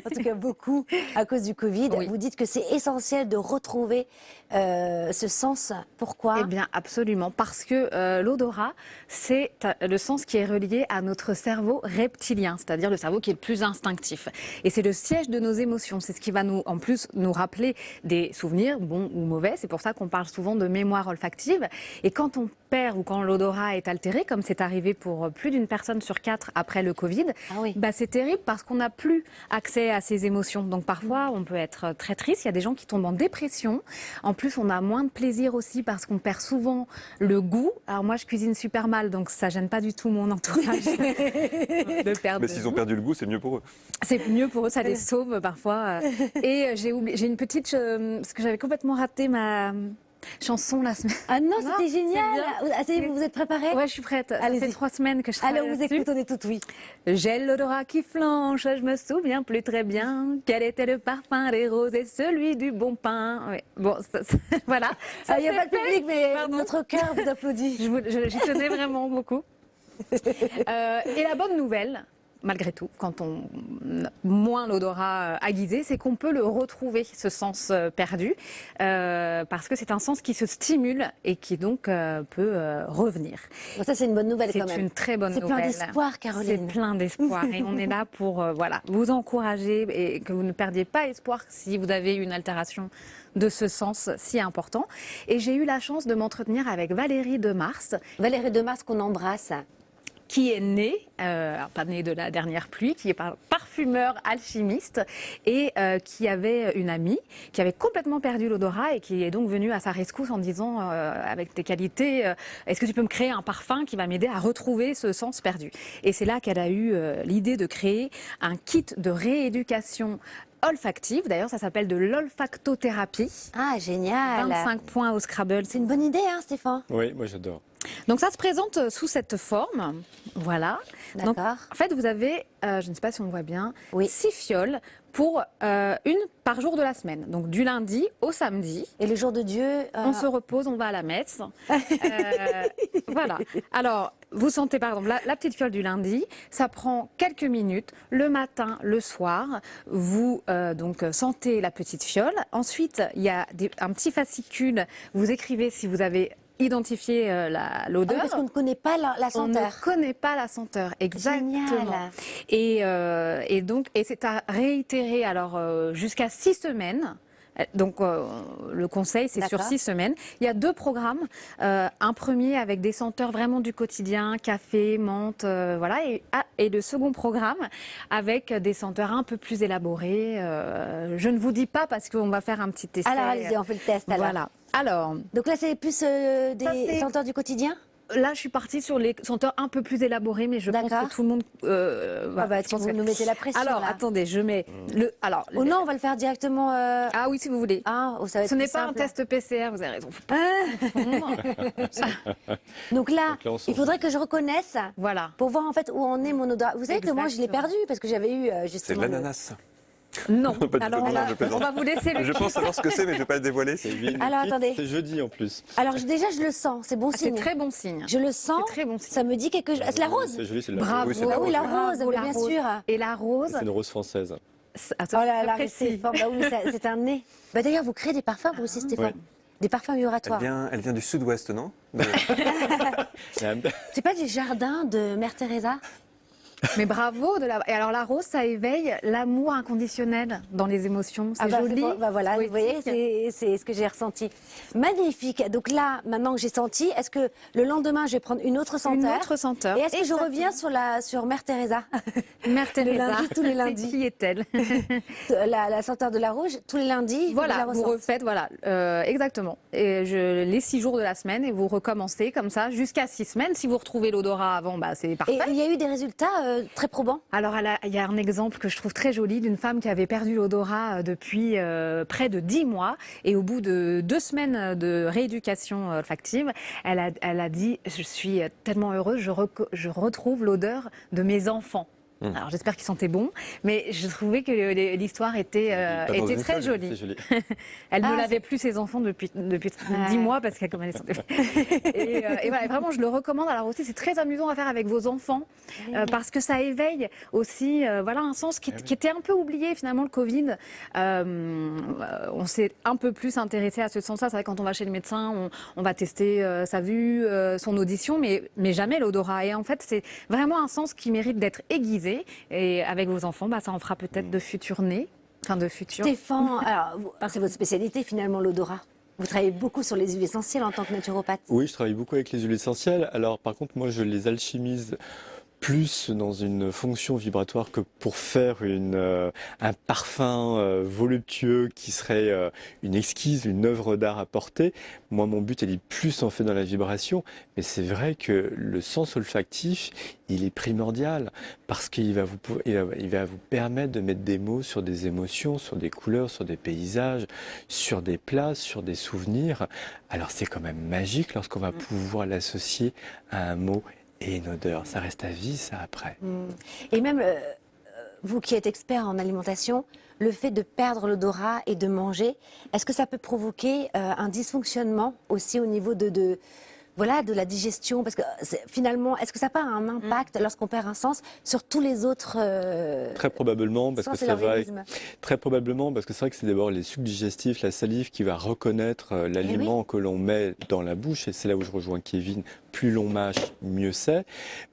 en tout cas beaucoup, à cause du Covid, Oui. vous dites que c'est essentiel de retrouver ce sens. Pourquoi? Eh bien, absolument, parce que l'odorat, c'est le sens qui est relié à notre cerveau reptilien, c'est-à-dire le cerveau qui est le plus instinctif. Et c'est le siège de nos émotions. C'est ce qui va en plus nous rappeler des souvenirs, bons ou mauvais. C'est pour ça qu'on parle souvent de mémoire olfactive. Et quand on perd ou quand l'odorat est altéré, comme c'est arrivé pour plus d'une personne sur 4 après le Covid, Ah oui. bah, c'est terrible parce qu'on n'a plus accès à ces émotions. Donc parfois, on peut être très triste. Il y a des gens qui tombent en dépression. En plus, on a moins de plaisir aussi parce qu'on perd souvent le goût. Alors moi, je cuisine super mal, donc ça gêne pas du tout mon entourage de perdre Mais le s'ils ont goût. perdu le goût, c'est mieux pour eux. C'est mieux pour eux, ça les sauve parfois. Et j'ai une petite... parce que j'avais complètement raté ma chanson la semaine. Ah non, Non, c'était c'est génial. bien. Ah, ça y est, vous vous êtes préparés? Ouais, je suis prête. Ça Allez-y. fait 3 semaines que je Allez, travaille on vous là-dessus. écoute, on est toutes oui. J'ai l'odorat qui flanche, je me souviens plus très bien quel était le parfum des roses et celui du bon pain. Ouais. Bon, voilà. Il n'y a c'est pas de fait. public, mais Pardon. notre cœur vous applaudit. J'y tenais vraiment beaucoup. Et la bonne nouvelle, malgré tout, quand on a moins l'odorat aiguisé, c'est qu'on peut le retrouver, ce sens perdu, parce que c'est un sens qui se stimule et qui donc peut revenir. Bon, ça, c'est une bonne nouvelle quand même. C'est une très bonne nouvelle. C'est plein d'espoir, Caroline. C'est plein d'espoir et on est là pour voilà, vous encourager et que vous ne perdiez pas espoir si vous avez une altération de ce sens si important. Et j'ai eu la chance de m'entretenir avec Valérie Demars. Valérie Demars qu'on embrasse. Qui est née, alors pas née de la dernière pluie, qui est parfumeur alchimiste et qui avait une amie qui avait complètement perdu l'odorat et qui est donc venue à sa rescousse en disant avec tes qualités, est-ce que tu peux me créer un parfum qui va m'aider à retrouver ce sens perdu? Et c'est là qu'elle a eu l'idée de créer un kit de rééducation olfactive. D'ailleurs, ça s'appelle de l'olfactothérapie. Ah, génial. 25 points au Scrabble. C'est une bonne idée, hein, Stéphane? Oui, moi j'adore. Donc ça se présente sous cette forme, voilà. Donc, D'accord. en fait, vous avez, je ne sais pas si on voit bien, Oui. 6 fioles pour une par jour de la semaine. Donc du lundi au samedi. Et le jour de Dieu, On se repose, on va à la messe. Voilà. Alors, vous sentez par exemple la petite fiole du lundi, ça prend quelques minutes. Le matin, le soir, vous donc sentez la petite fiole. Ensuite, il y a un petit fascicule. Vous écrivez si vous avez identifié l'odeur. parce qu'on ne connaît pas la On senteur. ne connaît pas la senteur, exactement. Génial. Et c'est à réitérer alors jusqu'à 6 semaines. Donc le conseil, c'est sur D'accord. 6 semaines. Il y a 2 programmes. Un premier avec des senteurs vraiment du quotidien, café, menthe, voilà. Et le second programme avec des senteurs un peu plus élaborées. Je ne vous dis pas parce qu'on va faire un petit essai. Alors, allez-y, on fait le test alors. Voilà. Alors, Donc là, c'est plus Ça, des c'est- senteurs du quotidien? là, je suis partie sur les senteurs un peu plus élaborées, mais je pense D'accord. que tout le monde. Voilà, Ah bah, je pense vous que- nous mettez la pression, Alors, là. attendez, je mets le. Alors, Ou non, on va le faire directement. Ah oui, si vous voulez. Ça va être Ce n'est plus pas un simple. test PCR, vous avez raison. Faut pas confondre. Donc là, Donc là, on s'en il faudrait que je reconnaisse Voilà. pour voir en fait où en est mon odorat. Vous savez que moi, je l'ai Exactement. perdu parce que j'avais eu C'est de justement. l'ananas. Non. Pas du tout, Alors, non, là, je plaisante. on va vous laisser le. Je pense savoir ce que c'est, mais je ne vais pas le dévoiler. Alors, attendez. C'est jeudi en plus. Alors déjà, je le sens, c'est bon Ah, c'est signe. très bon signe. Je le sens. C'est très bon signe. Ça me dit quelque chose. Ah, c'est la rose. C'est joli, c'est de la Bravo. rose. Oui, c'est de la Ah oui, rose, la oui. rose, Bravo, mais la bien rose. sûr. Et la rose. C'est une rose française. Oh là là, précis. c'est fort. Bah oui, c'est un nez. Bah d'ailleurs, vous créez des parfums vous aussi, Stéphane. Ouais. Des parfums vibratoires. Elle vient du sud-ouest, non C'est pas du jardin de Mère Teresa? Mais bravo. Et alors, la rose, ça éveille l'amour inconditionnel dans les émotions. C'est joli. Bah voilà, vous voyez, poétique. c'est ce que j'ai ressenti. Magnifique. Donc là, maintenant que j'ai senti, est-ce que le lendemain, je vais prendre une autre senteur? Une autre senteur. Et est-ce que je reviens sur Mère Teresa? Mère Teresa. lundi, tous les lundis. Qui est-elle? la senteur de la rouge, tous les lundis, je Voilà, la vous ressens. refaites, voilà, exactement. Et les 6 jours de la semaine et vous recommencez comme ça jusqu'à 6 semaines. Si vous retrouvez l'odorat avant, bah, c'est parfait. Et il y a eu des résultats très probants? Alors, il y a un exemple que je trouve très joli d'une femme qui avait perdu l'odorat depuis près de 10 mois. Et au bout de 2 semaines de rééducation olfactive, elle a dit « Je suis tellement heureuse, je retrouve l'odeur de mes enfants ». Alors j'espère qu'ils sentaient bon, mais je trouvais que l'histoire était très jolie. C'est joli. Elle ne Ah, lavait plus ses enfants depuis 10 mois parce qu'elle commençait à sentir. Et voilà, vraiment, je le recommande. Alors aussi, c'est très amusant à faire avec vos enfants parce que ça éveille aussi voilà, un sens qui était un peu oublié finalement, le Covid. On s'est un peu plus intéressé à ce sens-là. C'est vrai, quand on va chez le médecin, on va tester sa vue, son audition, mais jamais l'odorat. Et en fait, c'est vraiment un sens qui mérite d'être aiguisé. Et avec vos enfants, bah, ça en fera peut-être de futurs nez. Enfin, de futurs. Stéphane, alors, c'est votre spécialité finalement, l'odorat. Vous travaillez beaucoup sur les huiles essentielles en tant que naturopathe. Oui, je travaille beaucoup avec les huiles essentielles. Alors, par contre, moi, je les alchimise plus dans une fonction vibratoire que pour faire un parfum voluptueux qui serait une exquise, une œuvre d'art à porter. Moi, mon but, il est plus en fait dans la vibration. Mais c'est vrai que le sens olfactif, il est primordial parce qu'il va vous permettre de mettre des mots sur des émotions, sur des couleurs, sur des paysages, sur des plats, sur des souvenirs. Alors, c'est quand même magique lorsqu'on va pouvoir l'associer à un mot et une odeur. Ça reste à vie, ça, après. Et même, vous qui êtes expert en alimentation, le fait de perdre l'odorat et de manger, est-ce que ça peut provoquer un dysfonctionnement aussi au niveau voilà, de la digestion, parce que finalement, est-ce que ça n'a pas un impact lorsqu'on perd un sens sur tous les autres Très probablement, parce que sens et ça va. l'organisme? Très probablement, parce que c'est vrai que c'est d'abord les sucs digestifs, la salive qui va reconnaître l'aliment que l'on met dans la bouche. Et c'est là où je rejoins Kevin. Plus l'on mâche, mieux c'est.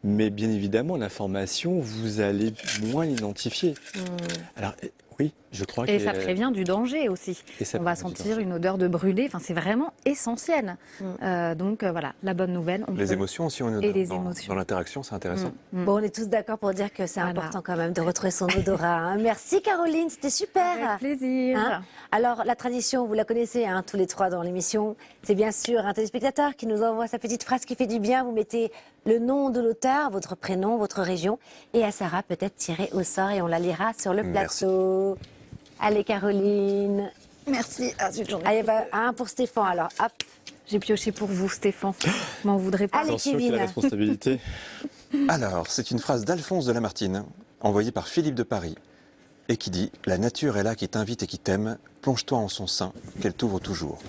Mais bien évidemment, l'information, vous allez moins l'identifier. Alors, oui, je crois que. Et ça prévient du danger aussi. On va sentir une odeur de brûlé. Enfin, c'est vraiment essentiel. Donc voilà, la bonne nouvelle. Les émotions aussi ont une odeur. Et les émotions. Dans l'interaction, c'est intéressant. Bon, on est tous d'accord pour dire que c'est important quand même de retrouver son odorat. Hein. Merci Caroline, c'était super. Avec plaisir. Hein, alors, la tradition, vous la connaissez, hein, tous les trois dans l'émission. C'est bien sûr un téléspectateur qui nous envoie sa petite phrase qui fait du bien. Vous mettez le nom de l'auteur, votre prénom, votre région. Et à Sarah, peut-être tirée au sort et on la lira sur le plateau. Allez, Caroline. Merci. Allez, un pour Stéphane, alors. Hop. J'ai pioché pour vous, Stéphane. M'en voudrez pas. Allez, Attention, Kevin. la responsabilité. Alors, c'est une phrase d'Alphonse de Lamartine, envoyée par Philippe de Paris, et qui dit « La nature est là qui t'invite et qui t'aime, plonge-toi en son sein, qu'elle t'ouvre toujours. »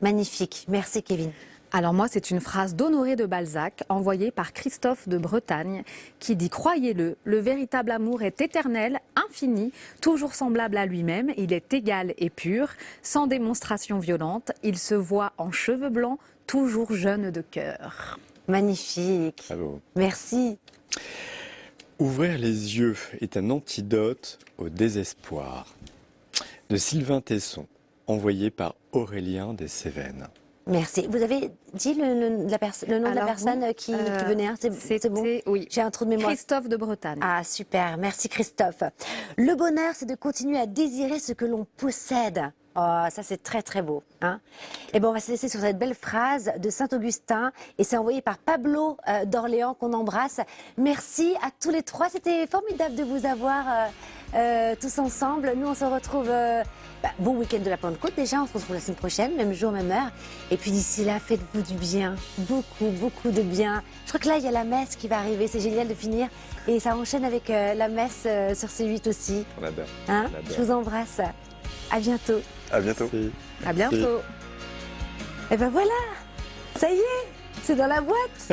Magnifique. Merci, Kevin. Alors moi, c'est une phrase d'Honoré de Balzac, envoyée par Christophe de Bretagne, qui dit « Croyez-le, le véritable amour est éternel, infini, toujours semblable à lui-même, il est égal et pur, sans démonstration violente, il se voit en cheveux blancs, toujours jeune de cœur. » Magnifique. Bravo. Merci. Ouvrir les yeux est un antidote au désespoir. De Sylvain Tesson, envoyé par Aurélien des Cévennes. Merci. Vous avez dit le nom de la personne qui venait. Hein, c'est bon. Oui. J'ai un trou de mémoire. Christophe de Bretagne. Ah, super. Merci, Christophe. Le bonheur, c'est de continuer à désirer ce que l'on possède. Oh, ça, c'est très, très beau. Hein. Et bon, on va se laisser sur cette belle phrase de Saint-Augustin. Et c'est envoyé par Pablo d'Orléans, qu'on embrasse. Merci à tous les trois. C'était formidable de vous avoir tous ensemble. Nous, on se retrouve... bon week-end de la Pentecôte déjà, on se retrouve la semaine prochaine, même jour, même heure. Et puis d'ici là, faites-vous du bien, beaucoup, beaucoup de bien. Je crois que là, il y a la messe qui va arriver, c'est génial de finir. Et ça enchaîne avec la messe sur C8 aussi. On adore. Hein, On adore. je vous embrasse. À bientôt. À bientôt. Merci. À bientôt. Et ben voilà, ça y est, c'est dans la boîte.